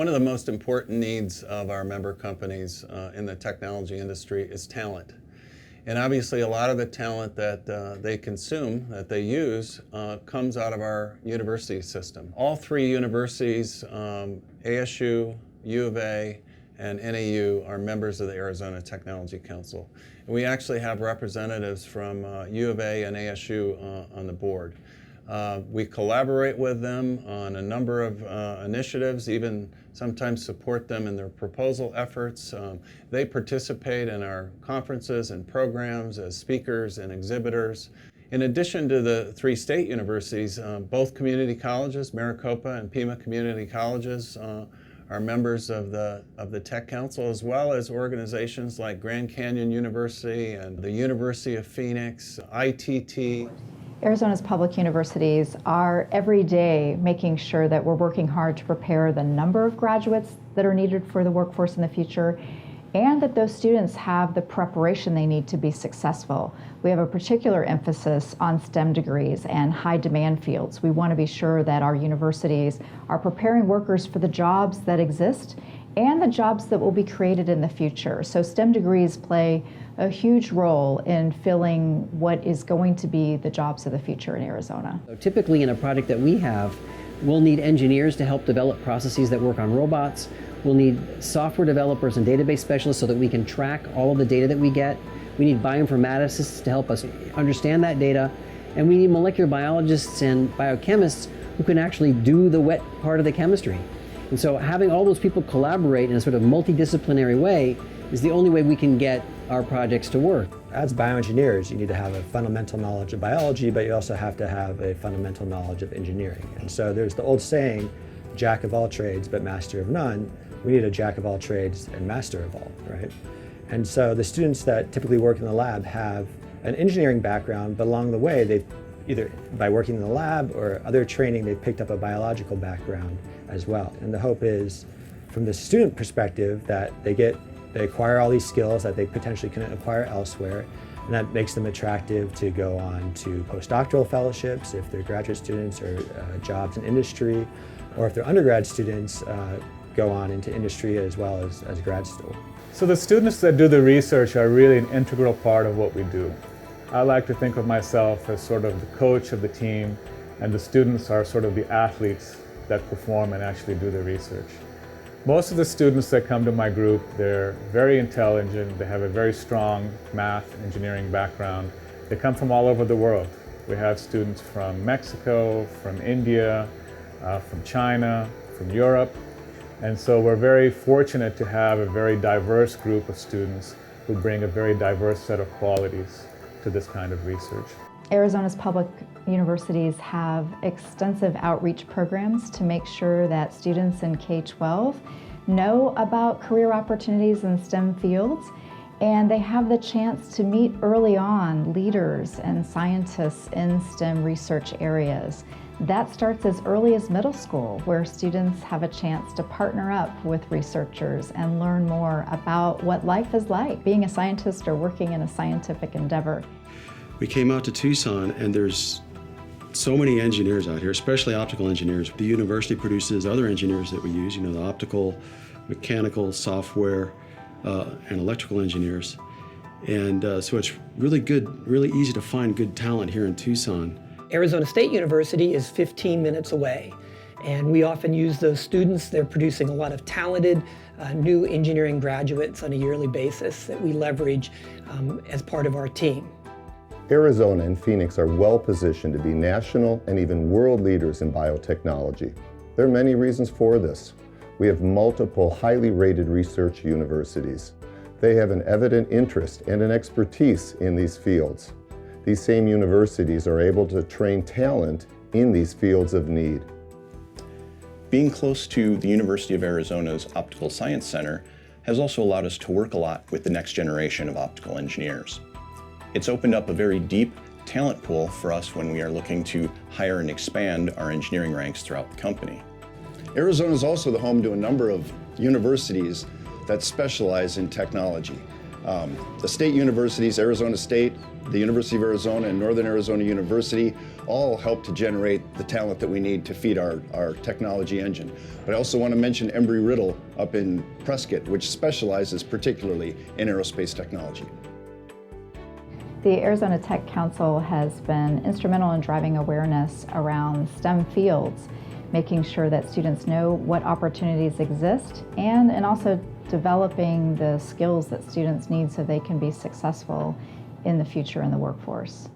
One of the most important needs of our member companies in the technology industry is talent. And obviously a lot of the talent that they consume, that they use, comes out of our university system. All three universities, ASU, U of A, and NAU, are members of the Arizona Technology Council. And we actually have representatives from U of A and ASU on the board. We collaborate with them on a number of initiatives, even sometimes support them in their proposal efforts. They participate in our conferences and programs as speakers and exhibitors. In addition to the three state universities, both community colleges, Maricopa and Pima Community Colleges, are members of the Tech Council, as well as organizations like Grand Canyon University and the University of Phoenix, ITT. Arizona's public universities are every day making sure that we're working hard to prepare the number of graduates that are needed for the workforce in the future, and that those students have the preparation they need to be successful. We have a particular emphasis on STEM degrees and high demand fields. We want to be sure that our universities are preparing workers for the jobs that exist and the jobs that will be created in the future. So STEM degrees play a huge role in filling what is going to be the jobs of the future in Arizona. So typically in a project that we have, we'll need engineers to help develop processes that work on robots. We'll need software developers and database specialists so that we can track all of the data that we get. We need bioinformaticists to help us understand that data. And we need molecular biologists and biochemists who can actually do the wet part of the chemistry. And so having all those people collaborate in a sort of multidisciplinary way is the only way we can get our projects to work. As bioengineers, you need to have a fundamental knowledge of biology, but you also have to have a fundamental knowledge of engineering. And so there's the old saying, jack of all trades, but master of none. We need a jack of all trades and master of all, right? And so the students that typically work in the lab have an engineering background, but along the way, they've either by working in the lab or other training, they've picked up a biological background as well. And the hope is, from the student perspective, that they acquire all these skills that they potentially couldn't acquire elsewhere, and that makes them attractive to go on to postdoctoral fellowships if they're graduate students, or jobs in industry, or if they're undergrad students, go on into industry as well as grad school. So the students that do the research are really an integral part of what we do. I like to think of myself as sort of the coach of the team, and the students are sort of the athletes that perform and actually do the research. Most of the students that come to my group, they're very intelligent, they have a very strong math, engineering background. They come from all over the world. We have students from Mexico, from India, from China, from Europe. And so we're very fortunate to have a very diverse group of students who bring a very diverse set of qualities to this kind of research. Arizona's public universities have extensive outreach programs to make sure that students in K-12 know about career opportunities in STEM fields, and they have the chance to meet early on leaders and scientists in STEM research areas. That starts as early as middle school, where students have a chance to partner up with researchers and learn more about what life is like being a scientist or working in a scientific endeavor. We came out to Tucson, and there's so many engineers out here, especially optical engineers. The university produces other engineers that we use, the optical, mechanical, software, and electrical engineers. And so it's really good, really easy to find good talent here in Tucson. Arizona State University is 15 minutes away, and we often use those students. They're producing a lot of talented new engineering graduates on a yearly basis that we leverage as part of our team. Arizona and Phoenix are well positioned to be national and even world leaders in biotechnology. There are many reasons for this. We have multiple highly rated research universities. They have an evident interest and an expertise in these fields. These same universities are able to train talent in these fields of need. Being close to the University of Arizona's Optical Science Center has also allowed us to work a lot with the next generation of optical engineers. It's opened up a very deep talent pool for us when we are looking to hire and expand our engineering ranks throughout the company. Arizona is also the home to a number of universities that specialize in technology. The state universities, Arizona State, the University of Arizona, and Northern Arizona University all help to generate the talent that we need to feed our technology engine. But I also want to mention Embry-Riddle up in Prescott, which specializes particularly in aerospace technology. The Arizona Tech Council has been instrumental in driving awareness around STEM fields, making sure that students know what opportunities exist and also developing the skills that students need so they can be successful in the future in the workforce.